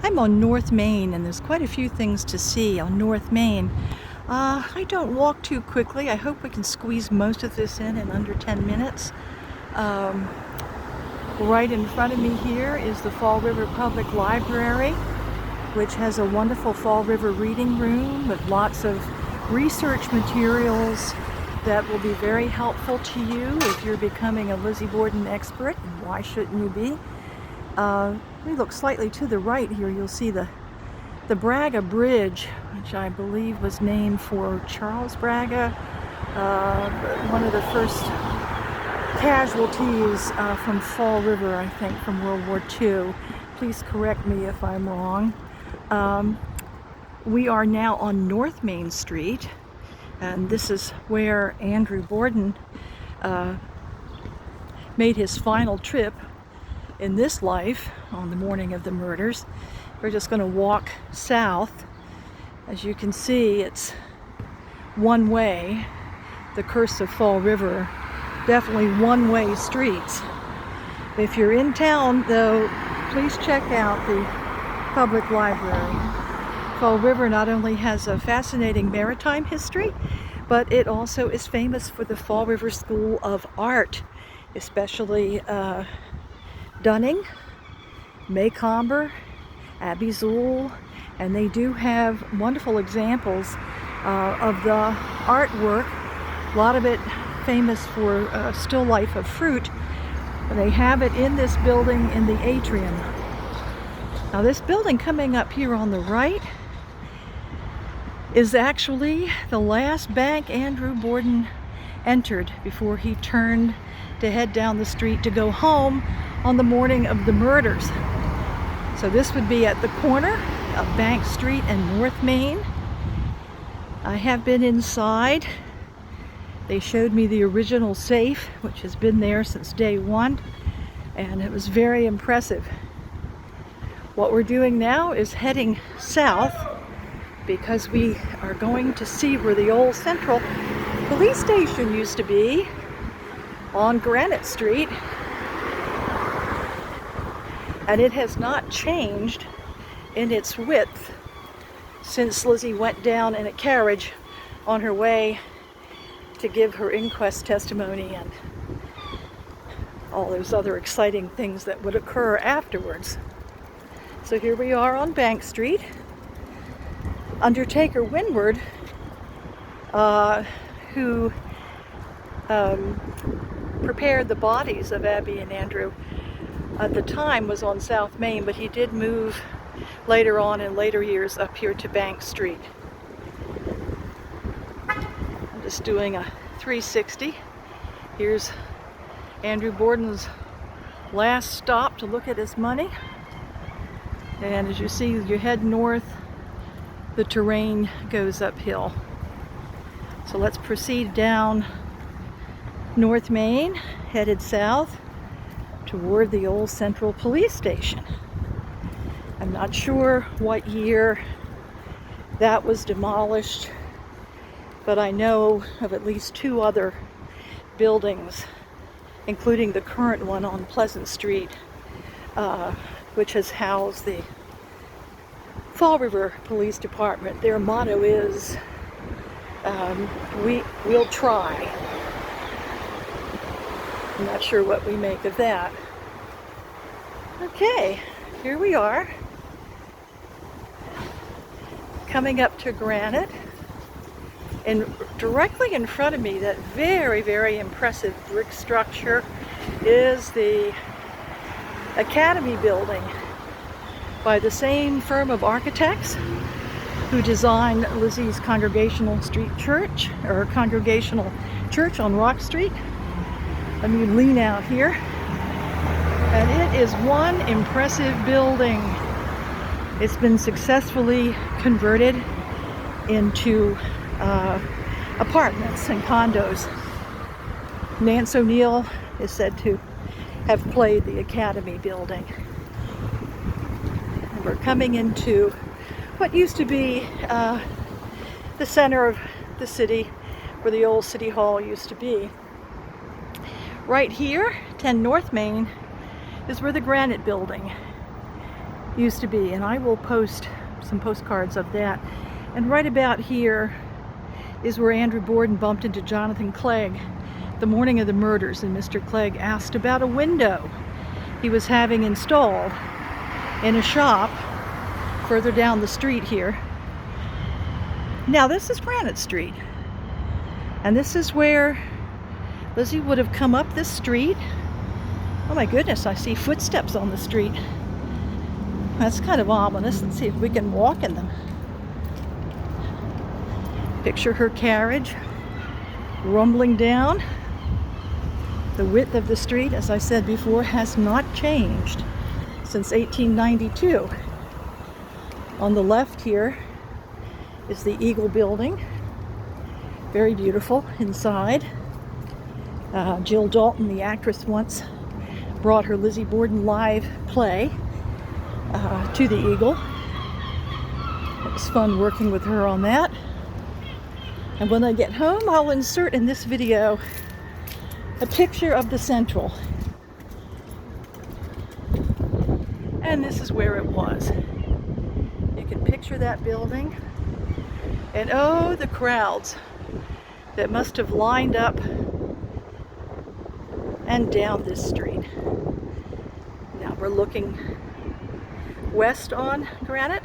I'm on North Main, and there's quite a few things to see on North Main. I don't walk too quickly. I hope we can squeeze most of this in under 10 minutes. Right in front of me here is the Fall River Public Library, which has a wonderful Fall River reading room with lots of research materials that will be very helpful to you if you're becoming a Lizzie Borden expert, and why shouldn't you be? We look slightly to the right here, you'll see the Braga Bridge, which I believe was named for Charles Braga, one of the first casualties from Fall River, I think, from World War II. Please correct me if I'm wrong. We are now on North Main Street, and this is where Andrew Borden made his final trip in this life on the morning of the murders. We're just going to walk south. As you can see, it's one way. The curse of Fall River, definitely one-way streets. If you're in town, though, please check out the public library. Fall River not only has a fascinating maritime history, but it also is famous for the Fall River School of Art, especially Dunning, Maycomber, Abbey Zool, and they do have wonderful examples of the artwork. A lot of it famous for still life of fruit. They have it in this building in the atrium. Now this building coming up here on the right is actually the last bank Andrew Borden entered before he turned to head down the street to go home on the morning of the murders. So this would be at the corner of Bank Street and North Main. I have been inside. They showed me the original safe, which has been there since day one, and it was very impressive. What we're doing now is heading south because we are going to see where the old Central Police Station used to be on Granite Street. And it has not changed in its width since Lizzie went down in a carriage on her way to give her inquest testimony and all those other exciting things that would occur afterwards. So here we are on Bank Street. Undertaker Windward, who prepared the bodies of Abby and Andrew, at the time was on South Main, but he did move later on in later years up here to Bank Street. I'm just doing a 360. Here's Andrew Borden's last stop to look at his money. And as you see, you head north, the terrain goes uphill. So let's proceed down North Main, headed south toward the old Central Police Station. I'm not sure what year that was demolished, but I know of at least two other buildings, including the current one on Pleasant Street, which has housed the Fall River Police Department. Their motto is, we'll try. I'm not sure what we make of that. Okay, here we are, coming up to Granite, and directly in front of me, that very, very impressive brick structure is the Academy building by the same firm of architects who designed Lizzie's Congregational Street Church, or Congregational Church on Rock Street. Let me lean out here. And it is one impressive building. It's been successfully converted into apartments and condos. Nance O'Neill is said to have played the Academy building. And we're coming into what used to be the center of the city, where the old City Hall used to be. Right here, 10 North Main, is where the Granite building used to be, and I will post some postcards of that. And right about here is where Andrew Borden bumped into Jonathan Clegg the morning of the murders, and Mr. Clegg asked about a window he was having installed in a shop further down the street here. Now this is Granite Street, and this is where Lizzie would have come up this street. Oh my goodness, I see footsteps on the street. That's kind of ominous. Let's see if we can walk in them. Picture her carriage rumbling down. The width of the street, as I said before, has not changed since 1892. On the left here is the Eagle Building. Very beautiful inside. Jill Dalton, the actress, once brought her Lizzie Borden live play to the Eagle. It was fun working with her on that. And when I get home, I'll insert in this video a picture of the Central. And this is where it was. You can picture that building. And oh, the crowds that must have lined up and down this street. Now we're looking west on Granite.